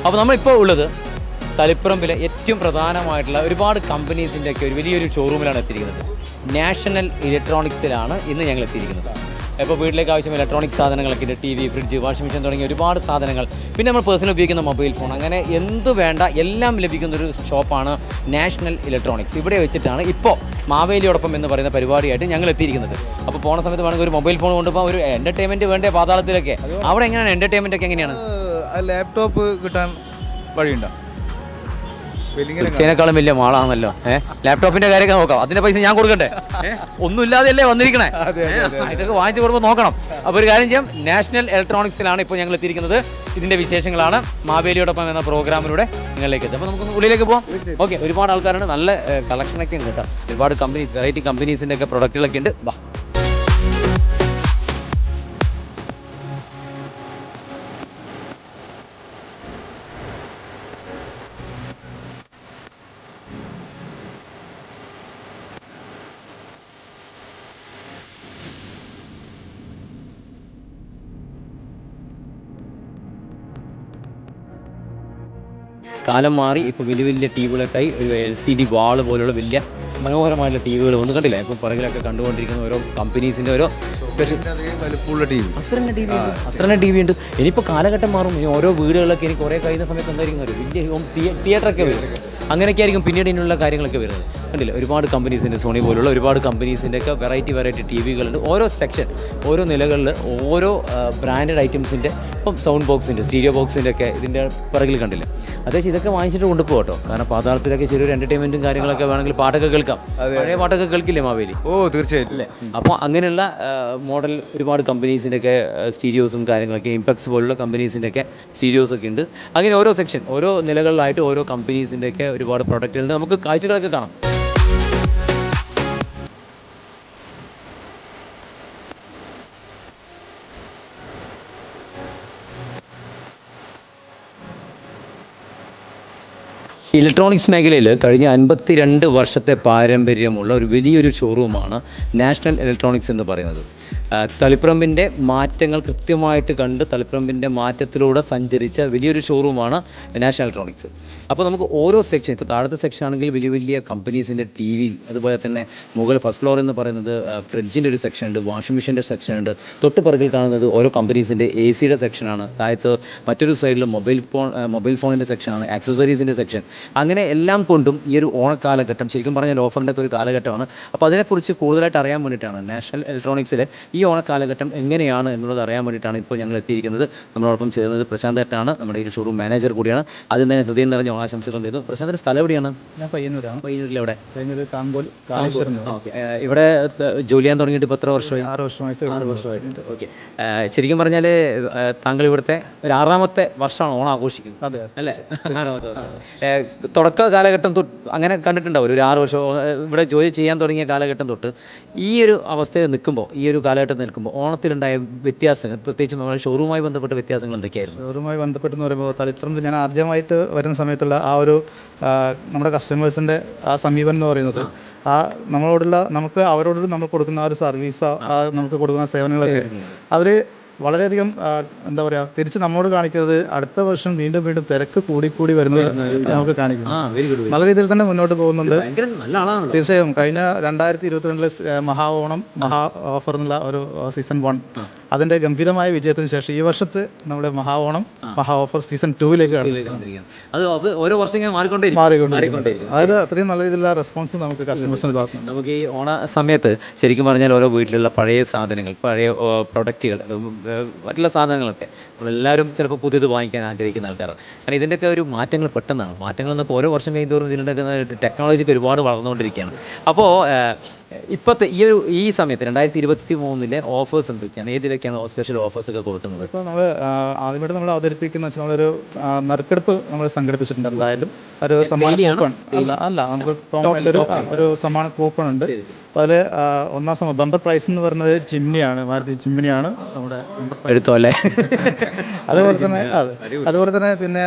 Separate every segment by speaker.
Speaker 1: അപ്പോൾ നമ്മളിപ്പോൾ ഉള്ളത് തളിപ്പറമ്പിലെ ഏറ്റവും പ്രധാനമായിട്ടുള്ള ഒരുപാട് കമ്പനീസിൻ്റെയൊക്കെ ഒരു വലിയൊരു ഷോറൂമിലാണ് എത്തിയിരിക്കുന്നത്. നാഷണൽ ഇലക്ട്രോണിക്സിലാണ് ഇന്ന് ഞങ്ങൾ എത്തിയിരിക്കുന്നത്. ഇപ്പോൾ വീട്ടിലേക്ക് ആവശ്യമായ ഇലക്ട്രോണിക് സാധനങ്ങളൊക്കെ ഉണ്ട്. TV, fridge, washing machine തുടങ്ങിയ ഒരുപാട് സാധനങ്ങൾ, പിന്നെ നമ്മൾ പേഴ്സണൽ ഉപയോഗിക്കുന്ന മൊബൈൽ ഫോൺ, അങ്ങനെ എന്തു വേണ്ട എല്ലാം ലഭിക്കുന്നൊരു ഷോപ്പാണ് നാഷണൽ ഇലക്ട്രോണിക്സ്. ഇവിടെ വെച്ചിട്ടാണ് ഇപ്പോൾ മാവേലിയോടൊപ്പം എന്ന് പറയുന്ന പരിപാടിയായിട്ട് ഞങ്ങൾ എത്തിയിരിക്കുന്നത്. അപ്പോൾ പോണ സമയത്ത് വേണമെങ്കിൽ ഒരു മൊബൈൽ ഫോൺ കൊണ്ടുപോകാൻ, ഒരു എൻ്റർടൈൻമെൻറ്റ് വേണ്ട പാതാളത്തിലൊക്കെ. അവിടെ എങ്ങനെയാണ് എൻ്റർടൈൻമെൻറ്റ് ഒക്കെ എങ്ങനെയാണ്?
Speaker 2: ലാപ്ടോപ്പ് കിട്ടാൻ വഴിയുണ്ടോ?
Speaker 1: ഫ്രിഡ്ജിനേക്കാളും വലിയ മാളാണല്ലോ. ലാപ്ടോപ്പിന്റെ കാര്യമൊക്കെ നോക്കാം, അതിന്റെ പൈസ ഞാൻ കൊടുക്കണ്ടേ? ഒന്നുമില്ലാതെയല്ലേ വന്നിരിക്കണേ, ഇതൊക്കെ വാങ്ങിച്ചു കൊടുക്കുമ്പോൾ നോക്കണം. അപ്പോൾ ഒരു കാര്യം ചെയ്യാം, നാഷണൽ ഇലക്ട്രോണിക്സിലാണ് ഇപ്പോൾ ഞങ്ങൾ എത്തിയിരിക്കുന്നത്. ഇതിന്റെ വിശേഷങ്ങളാണ് മാവേലിയോടൊപ്പം എന്ന പ്രോഗ്രാമിലൂടെ നിങ്ങളിലേക്ക് എത്തും. അപ്പോൾ നമുക്ക് ഉള്ളിലേക്ക് പോകാം. ഓക്കെ, ഒരുപാട് ആൾക്കാരാണ്, നല്ല കളക്ഷനൊക്കെ ഉണ്ട് കേട്ടോ. ഒരുപാട് കമ്പനീസ്, വെറൈറ്റി കമ്പനീസിന്റെ ഒക്കെ പ്രൊഡക്റ്റുകളൊക്കെ ഉണ്ട്. വാ. കാലം മാറി, ഇപ്പോൾ വലിയ വലിയ ടി വികളൊക്കെ ആയി. ഒരു LCD വാൾ പോലുള്ള വലിയ മനോഹരമായിട്ടുള്ള ടി വികൾ ഒന്നും കണ്ടില്ല. ഇപ്പോൾ പുറകിലൊക്കെ കണ്ടുകൊണ്ടിരിക്കുന്ന ഓരോ കമ്പനീസിൻ്റെ ഓരോ സ്പെഷ്യൽ
Speaker 2: വലിപ്പമുള്ള ടി വി,
Speaker 1: അത്ര ടി വി ഉണ്ട്. ഇനിയിപ്പോൾ കാലഘട്ടം മാറും. ഇനി ഓരോ വീടുകളിലൊക്കെ ഇനി കുറേ കഴിയുന്ന സമയത്ത് എന്തായിരിക്കും ഒരു വലിയ ഹോം തിയേറ്ററൊക്കെ വരും. അങ്ങനെയൊക്കെ ആയിരിക്കും പിന്നീട് ഇതിനുള്ള കാര്യങ്ങളൊക്കെ വരുന്നത്. കണ്ടില്ല, ഒരുപാട് കമ്പനീസിൻ്റെ, സോണി പോലുള്ള ഒരുപാട് കമ്പനീസിൻ്റെ ഒക്കെ വെറൈറ്റി ടി വികളുണ്ട്. ഓരോ സെക്ഷൻ, ഓരോ നിലകളിൽ ഓരോ ബ്രാൻഡഡ് ഐറ്റംസിൻ്റെ, ഇപ്പം സൗണ്ട് ബോക്സിൻ്റെ, സ്റ്റീരിയോ ബോക്സിൻ്റെ ഒക്കെ ഇതിൻ്റെ പിറകിൽ കണ്ടില്ല. അത്യാവശ്യം ഇതൊക്കെ വാങ്ങിച്ചിട്ട് കൊണ്ടുപോകും കേട്ടോ. കാരണം പാതാളത്തിലൊക്കെ ചെറിയൊരു എൻ്റർടൈൻമെൻറ്റും കാര്യങ്ങളൊക്കെ വേണമെങ്കിൽ പാട്ടൊക്കെ കേൾക്കാം. പഴയ പാട്ടൊക്കെ കേൾക്കില്ലേ മാവേലി?
Speaker 2: തീർച്ചയായിട്ടും
Speaker 1: അല്ലേ? അപ്പോൾ അങ്ങനെയുള്ള മോഡൽ ഒരുപാട് കമ്പനീസിൻ്റെ ഒക്കെ സ്റ്റീരിയോസും കാര്യങ്ങളൊക്കെ, ഇംപെക്സ് പോലുള്ള കമ്പനീസിൻ്റെ ഒക്കെ സ്റ്റീരിയോസൊക്കെ ഉണ്ട്. അങ്ങനെ ഓരോ സെക്ഷൻ, ഓരോ നിലകളിലായിട്ട് ഓരോ കമ്പനീസിൻ്റെ ഒക്കെ ഒരുപാട് പ്രൊഡക്റ്റുകളുണ്ട്. നമുക്ക് കാഴ്ചകളൊക്കെ കാണാം. ഇലക്ട്രോണിക്സ് മേഖലയിൽ കഴിഞ്ഞ 52 വർഷത്തെ പാരമ്പര്യമുള്ള ഒരു വലിയൊരു ഷോറൂമാണ് നാഷണൽ ഇലക്ട്രോണിക്സ് എന്ന് പറയുന്നത്. തളിപ്പറമ്പിൻ്റെ മാറ്റങ്ങൾ കൃത്യമായിട്ട് കണ്ട് തളിപ്പറമ്പിൻ്റെ മാറ്റത്തിലൂടെ സഞ്ചരിച്ച വലിയൊരു ഷോറൂമാണ് നാഷണൽ ഇലക്ട്രോണിക്സ്. അപ്പോൾ നമുക്ക് ഓരോ സെക്ഷൻ, ഇപ്പോൾ താഴത്തെ സെക്ഷൻ ആണെങ്കിൽ വലിയ വലിയ കമ്പനീസിൻ്റെ ടി വി, അതുപോലെ തന്നെ മുകളിൽ ഫസ്റ്റ് ഫ്ലോർ എന്ന് പറയുന്നത് ഫ്രിഡ്ജിൻ്റെ ഒരു സെക്ഷൻ ഉണ്ട്, വാഷിംഗ് മെഷീൻ്റെ സെക്ഷൻ ഉണ്ട്. തൊട്ട് പിറകിൽ കാണുന്നത് ഓരോ കമ്പനീസിൻ്റെ AC സെക്ഷനാണ്. താഴത്ത് മറ്റൊരു സൈഡിൽ മൊബൈൽ ഫോണിൻ്റെ സെക്ഷനാണ്, ആക്സസറീസിൻ്റെ സെക്ഷൻ. അങ്ങനെ എല്ലാം കൊണ്ടും ഈ ഒരു ഓണക്കാലഘട്ടം ശരിക്കും പറഞ്ഞാൽ ഓഫറിൻ്റെ ഒരു കാലഘട്ടമാണ്. അപ്പോൾ അതിനെക്കുറിച്ച് കൂടുതലായിട്ട് അറിയാൻ വേണ്ടിയിട്ടാണ് നാഷണൽ ഇലക്ട്രോണിക്സിലെ ഈ ഓണക്കാലഘട്ടം എങ്ങനെയാണ് എന്നുള്ളത് അറിയാൻ വേണ്ടിയിട്ടാണ് ഇപ്പോൾ ഞങ്ങൾ എത്തിയിരിക്കുന്നത്. നമ്മളോടൊപ്പം ചേർന്നത് പ്രശാന്ത് ഏട്ടനാണ്, നമ്മുടെ ഈ ഷോറൂം മാനേജർ കൂടിയാണ്. അതിൽ തന്നെ ഹൃദയം നിറഞ്ഞ ഓണാശംസകൾ ചെയ്തു. പ്രശാന്തിൻ്റെ സ്ഥലം എവിടെയാണ്?
Speaker 2: ഞാൻ പയ്യന്നൂരാണ്.
Speaker 1: പയ്യന്നൂരിൽ എവിടെ?
Speaker 2: പയ്യന്നൂർ കാങ്കോൽ.
Speaker 1: ഓക്കെ, ഇവിടെ ജോലി ചെയ്യാൻ തുടങ്ങിയിട്ട് ഇപ്പോൾ എത്ര വർഷമായി?
Speaker 2: 6
Speaker 1: വർഷമായിട്ടുണ്ട്. ഓക്കെ, ശരിക്കും പറഞ്ഞാൽ താങ്കൾ ഇവിടുത്തെ ഒരു 6ാമത്തെ വർഷമാണ് ഓണം ആഘോഷിക്കുന്നത്.
Speaker 2: അതെ
Speaker 1: അല്ലേ? തുടക്ക കാലഘട്ടം തൊട്ട് അങ്ങനെ കണ്ടിട്ടുണ്ടാവും. ഒരു 6 വർഷം ഇവിടെ ജോലി ചെയ്യാൻ തുടങ്ങിയ കാലഘട്ടം തൊട്ട് ഈ ഒരു അവസ്ഥയിൽ നിൽക്കുമ്പോൾ, ഈ ഒരു കാലഘട്ടത്തിൽ നിൽക്കുമ്പോൾ ഓണത്തിലുണ്ടായ വ്യത്യാസങ്ങൾ, പ്രത്യേകിച്ച് നമ്മുടെ ഷോറൂമായി ബന്ധപ്പെട്ട വ്യത്യാസങ്ങൾ എന്തൊക്കെയായിരുന്നു?
Speaker 2: ഷോറൂമായി ബന്ധപ്പെട്ടെന്ന് പറയുമ്പോൾ തളിപ്പറമ്പ് ഞാൻ ആദ്യമായിട്ട് വരുന്ന സമയത്തുള്ള ആ ഒരു നമ്മുടെ കസ്റ്റമേഴ്സിൻ്റെ ആ സമീപനം എന്ന് പറയുന്നത്, നമുക്ക് അവരോട് നമ്മൾ കൊടുക്കുന്ന ആ ഒരു സർവീസ്, നമുക്ക് കൊടുക്കുന്ന സേവനങ്ങളൊക്കെ അവർ വളരെയധികം എന്താ പറയുക, തിരിച്ച് നമ്മോട് കാണിക്കുന്നത് അടുത്ത വർഷം വീണ്ടും തിരക്ക് കൂടി വരുന്നത് നമുക്ക് കാണിക്കുന്നു. നല്ല രീതിയിൽ തന്നെ മുന്നോട്ട് പോകുന്നുണ്ട്. തീർച്ചയായും കഴിഞ്ഞ 2022 മഹാ ഓഫർ എന്നുള്ള ഒരു സീസൺ 1 അതിൻ്റെ ഗംഭീരമായ വിജയത്തിന് ശേഷം ഈ വർഷത്തെ നമ്മുടെ മഹാ ഓഫർ സീസൺ 2ലേക്ക്
Speaker 1: അത് ഓരോ വർഷം
Speaker 2: മാറിക്കൊണ്ടിരിക്കും. അതായത് അത്രയും നല്ല രീതിയിലുള്ള റെസ്പോൺസ് നമുക്ക് കസ്റ്റമേഴ്സിന് ഭാഗത്തുണ്ട്.
Speaker 1: നമുക്ക് ഈ ഓണ സമയത്ത് ശരിക്കും പറഞ്ഞാൽ ഓരോ വീട്ടിലുള്ള പഴയ സാധനങ്ങൾ, പഴയ പ്രൊഡക്റ്റുകൾ, മറ്റുള്ള സാധനങ്ങളൊക്കെ നമ്മളെല്ലാവരും ചിലപ്പോൾ പുതിയത് വാങ്ങിക്കാൻ ആഗ്രഹിക്കുന്ന ആൾക്കാരാണ്. കാരണം ഇതിൻ്റെയൊക്കെ ഒരു മാറ്റങ്ങൾ പെട്ടെന്നാണ്. മാറ്റങ്ങൾ എന്നൊക്കെ ഓരോ വർഷം കഴിയുന്നതോറും ഇതിൻ്റെ ടെക്നോളജിക്ക് ഒരുപാട് വളർന്നുകൊണ്ടിരിക്കുകയാണ്. അപ്പോൾ ഇപ്പോഴത്തെ ഈ സമയത്ത് 2023 ഓഫേഴ്സ് എന്തൊക്കെയാണ്? ഏതിലൊക്കെയാണ് സ്പെഷ്യൽ ഓഫേഴ്സ് ഒക്കെ കൊടുക്കുന്നത്?
Speaker 2: ഇപ്പോൾ ആദ്യമായിട്ട് നമ്മൾ അവതരിപ്പിക്കുന്ന വെച്ചാൽ നമ്മളൊരു നറുക്കെടുപ്പ് നമ്മൾ സംഘടിപ്പിച്ചിട്ടുണ്ട്. എന്തായാലും ഒരു സമ്മാന കൂപ്പൺ അല്ല നമുക്ക് ഒരു സമ്മാന കൂപ്പൺ ഉണ്ട്. അപ്പോൾ അതിൽ ഒന്നാം ബമ്പർ പ്രൈസ് എന്ന് പറയുന്നത് ജിമ്നിയാണ്, മാരുതി ജിമ്നിയാണ് നമ്മുടെ
Speaker 1: എടുത്തോ അല്ലേ?
Speaker 2: അതുപോലെ തന്നെ പിന്നെ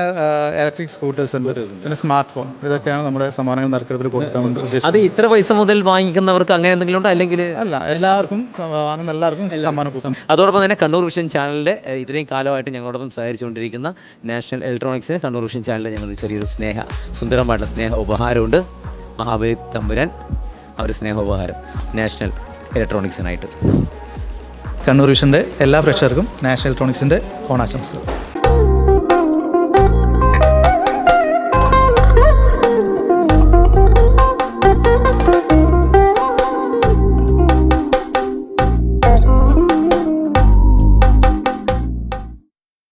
Speaker 2: ഇലക്ട്രിക് സ്കൂട്ടേഴ്സ് ഉണ്ട്, പിന്നെ സ്മാർട്ട് ഫോൺ. ഇതൊക്കെയാണ് നമ്മുടെ സമ്മാനങ്ങൾ നറുക്കെടുപ്പിൽ കൊടുക്കാൻ വേണ്ടി.
Speaker 1: അത് ഇത്ര പൈസ മുതൽ വാങ്ങിക്കുന്നവർക്ക് നിങ്ങൾക്ക് അങ്ങനെ എന്തെങ്കിലും ഉണ്ടോ അല്ലെങ്കിൽ?
Speaker 2: അല്ല, എല്ലാവർക്കും വാങ്ങുന്ന എല്ലാവർക്കും സമ്മാനം കൊടുക്കും.
Speaker 1: അതോടൊപ്പം തന്നെ കണ്ണൂർ വിഷൻ ചാനലിൻ്റെ ഇത്രയും കാലമായിട്ട് ഞങ്ങളോടൊപ്പം സഹകരിച്ചുകൊണ്ടിരിക്കുന്ന നാഷണൽ ഇലക്ട്രോണിക്സിന് കണ്ണൂർ വിഷൻ ചാനലിൽ ഞങ്ങൾ ചെറിയൊരു സുന്ദരമായിട്ടുള്ള സ്നേഹ ഉപഹാരമുണ്ട്. മഹാബലി തമ്പുരാൻ ആ ഒരു സ്നേഹ ഉപഹാരം നാഷണൽ ഇലക്ട്രോണിക്സിനായിട്ട്.
Speaker 2: കണ്ണൂർ വിഷൻ്റെ എല്ലാ പ്രേക്ഷകർക്കും നാഷണൽ ഇലക്ട്രോണിക്സിൻ്റെ ഓണാശംസകൾ.